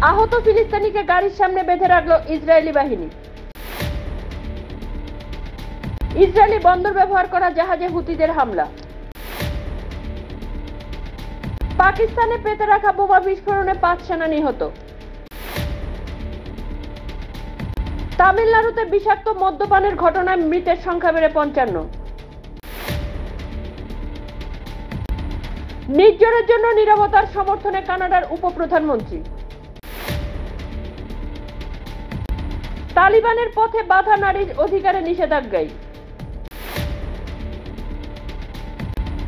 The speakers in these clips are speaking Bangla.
আহত ফিলিস্তিনিকে গাড়ির সামনে বেঁধে রাখলো ইসরায়েলি বাহিনী। ইসরায়েলি বন্দর ব্যবহার করা জাহাজে হুতিদের হামলা। পাকিস্তানে পেতে রাখা বোমা বিস্ফোরণে 5 সেনা নিহত। তামিলনাড়ুতে বিষাক্ত মদ্যপানের ঘটনায় মৃতের সংখ্যা বেড়ে 55। নির্জনের জন্য নীরবতার সমর্থনে কানাডার উপপ্রধানমন্ত্রী। তালিবানের পথে বাধা নারীর অধিকারে নিষেধাজ্ঞায়।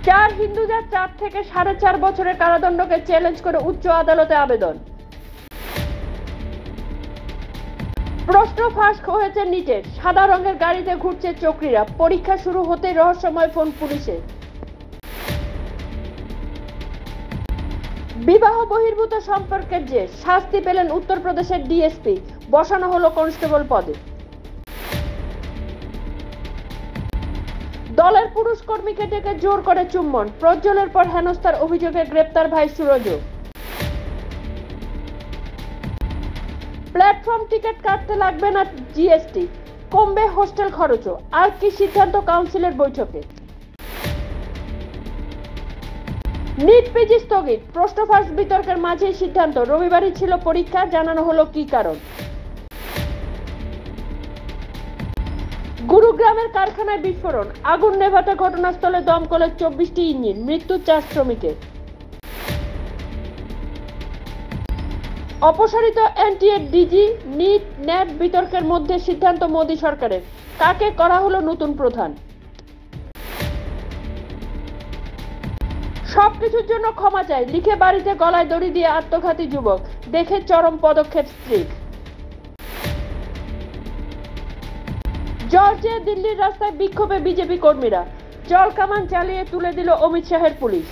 4 হিন্দুদের 4 থেকে 4.5 বছরের কারাদণ্ডকে চ্যালেঞ্জ করে উচ্চ আদালতে আবেদন। প্রশ্ন ফাঁস হয়েছে নিটের, সাদা রঙের গাড়িতে ঘুরছে চক্রীরা, পরীক্ষা শুরু হতেই রহস্যময় ফোন পুলিশের। বিবাহ বহির্ভূত সম্পর্কের যে শাস্তি পেলেন উত্তরপ্রদেশের ডিএসপি, বসানো হলো কনস্টেবল পদে। দলের পুরুষ কর্মীকে ডেকে জোর করে চুম্বন, প্রজ্বলের পর হেনস্থার অভিযোগে গ্রেপ্তার ভাই সুরজও। প্ল্যাটফর্ম টিকিট কাটতে লাগবে না জিএসটি, কমবে হোস্টেল খরচও। আর কি সিদ্ধান্ত কাউন্সিলের বৈঠকে? নিট পিজি স্থগিত, প্রশ্ন ফাঁস বিতর্কের মাঝেই সিদ্ধান্ত, রবিবারই ছিল পরীক্ষা, জানানো হলো কি কারণ। গুরুগ্রামের কারখানায় বিস্ফোরণ, আগুন নেভাতে ঘটনাস্থলে দমকলের 24টি ইঞ্জিন, মৃত্যু 4 শ্রমিকের। অপসারিত এনটিএ ডিজি, নিট নেট বিতর্কের মধ্যে সিদ্ধান্ত মোদী সরকারের, কাকে করা হলো নতুন প্রধান। সবকিছুর জন্য ক্ষমা চাই, লিখে বাড়িতে গলায় দড়ি দিয়ে আত্মঘাতী যুবক, দেখে চরম পদক্ষেপ স্ত্রীর। জর্জিয়া দিল্লির রাস্তায় বিক্ষোভে বিজেপি কর্মীরা, জল কামান চালিয়ে তুলে দিল অমিত শাহের পুলিশ।